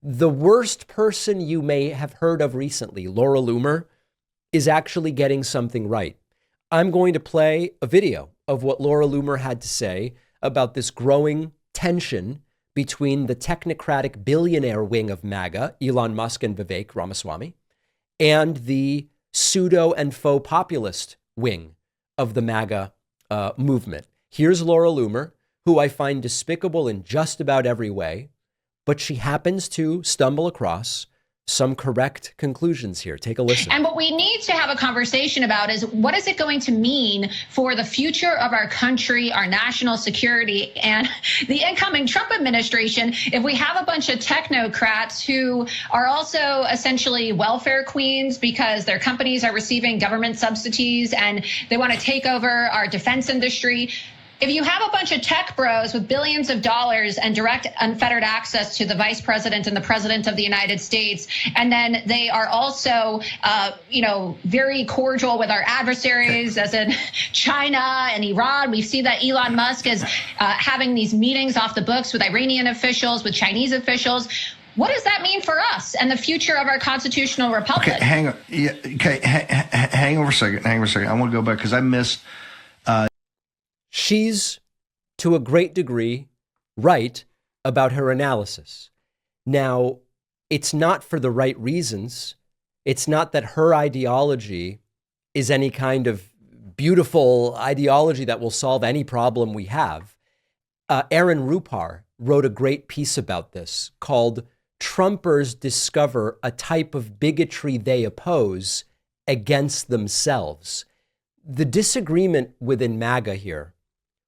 The worst person you may have heard of recently, Laura Loomer, is actually getting something right. I'm going to play a video of what Laura Loomer had to say about this growing tension between the technocratic billionaire wing of MAGA, Elon Musk and Vivek Ramaswamy, and the pseudo and faux populist wing of the MAGA movement. Here's Laura Loomer, who I find despicable in just about every way, but she happens to stumble across some correct conclusions here. Take a listen. And what we need to have a conversation about is what is it going to mean for the future of our country, our national security, and the incoming Trump administration if we have a bunch of technocrats who are also essentially welfare queens because their companies are receiving government subsidies and they want to take over our defense industry. If you have a bunch of tech bros with billions of dollars and direct unfettered access to the vice president and the president of the United States, and then they are also, very cordial with our adversaries, as in China and Iran. We see that Elon Musk is having these meetings off the books with Iranian officials, with Chinese officials. What does that mean for us and the future of our constitutional republic? Okay, hang on. Yeah, okay, hang over a second. I want to go back because I missed. She's, to a great degree, right about her analysis. Now, it's not for the right reasons. It's not that her ideology is any kind of beautiful ideology that will solve any problem we have. Aaron Rupar wrote a great piece about this called "Trumpers Discover a Type of Bigotry They Oppose Against Themselves." The disagreement within MAGA here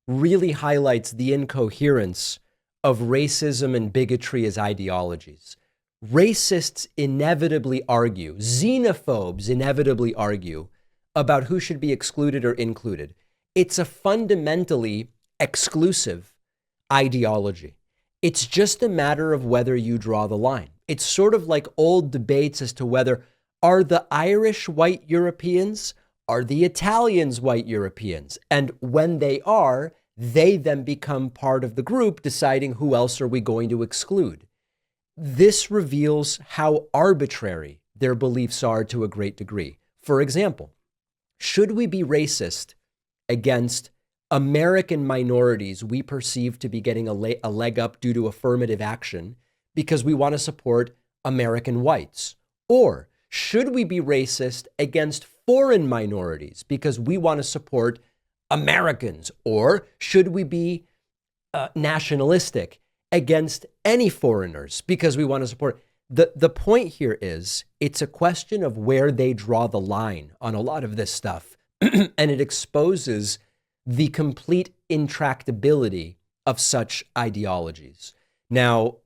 really highlights the incoherence of racism and bigotry as ideologies. Racists inevitably argue, xenophobes inevitably argue about who should be excluded or included. It's a fundamentally exclusive ideology. It's just a matter of whether you draw the line. It's sort of like old debates as to whether are the Irish white Europeans, are the Italians white Europeans? And when they are, they then become part of the group deciding who else are we going to exclude. This reveals how arbitrary their beliefs are to a great degree. For example, should we be racist against American minorities we perceive to be getting a leg up due to affirmative action because we want to support American whites? Or should we be racist against foreign minorities because we want to support Americans? Or should we be nationalistic against any foreigners because we want to support? The point here is it's a question of where they draw the line on a lot of this stuff. And it exposes the complete intractability of such ideologies. Now,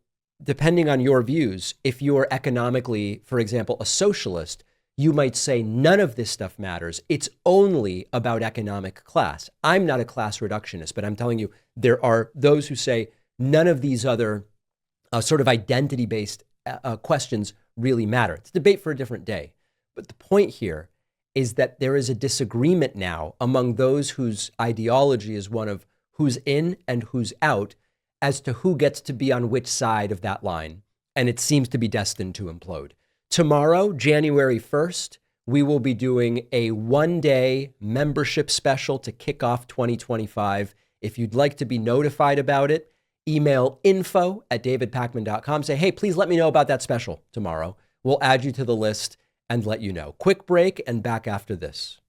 depending on your views, if you are economically, for example, a socialist, you might say none of this stuff matters. It's only about economic class. I'm not a class reductionist, but I'm telling you, there are those who say none of these other sort of identity-based questions really matter. It's a debate for a different day. But the point here is that there is a disagreement now among those whose ideology is one of who's in and who's out as to who gets to be on which side of that line. And it seems to be destined to implode. Tomorrow, January 1st, we will be doing a one-day membership special to kick off 2025. If you'd like to be notified about it, email info@davidpakman.com. Say, hey, please let me know about that special tomorrow. We'll add you to the list and let you know. Quick break and back after this.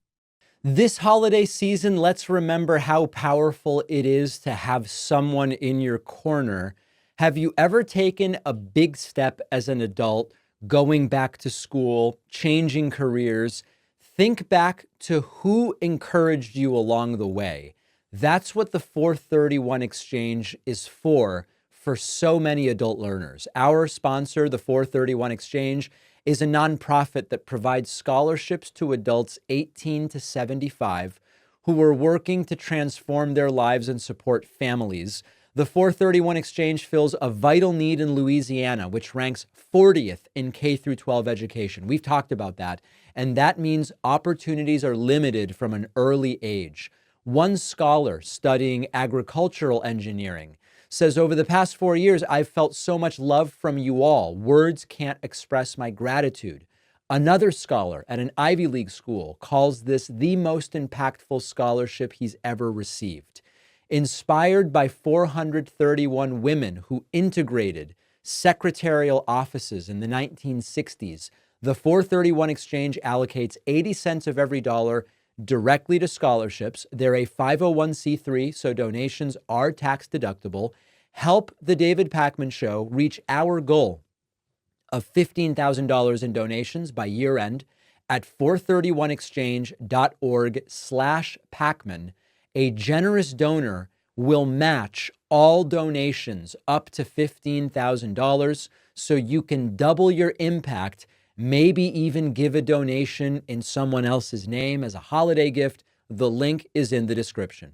This holiday season, let's remember how powerful it is to have someone in your corner. Have you ever taken a big step as an adult, going back to school, changing careers? Think back to who encouraged you along the way. That's what the 431 Exchange is for so many adult learners. Our sponsor, the 431 Exchange, is a nonprofit that provides scholarships to adults 18 to 75 who are working to transform their lives and support families. The 431 Exchange fills a vital need in Louisiana, which ranks 40th in K through 12 education. We've talked about that. And that means opportunities are limited from an early age. One scholar studying agricultural engineering says, over the past 4 years, I've felt so much love from you all. Words can't express my gratitude. Another scholar at an Ivy League school calls this the most impactful scholarship he's ever received. Inspired by 431 women who integrated secretarial offices in the 1960s, the 431 Exchange allocates 80 cents of every dollar directly to scholarships. They're a 501c3, so donations are tax deductible. Help the David Pakman Show reach our goal of $15,000 in donations by year end at 431exchange.org/Pakman. A generous donor will match all donations up to $15,000 so you can double your impact, maybe even give a donation in someone else's name as a holiday gift. The link is in the description.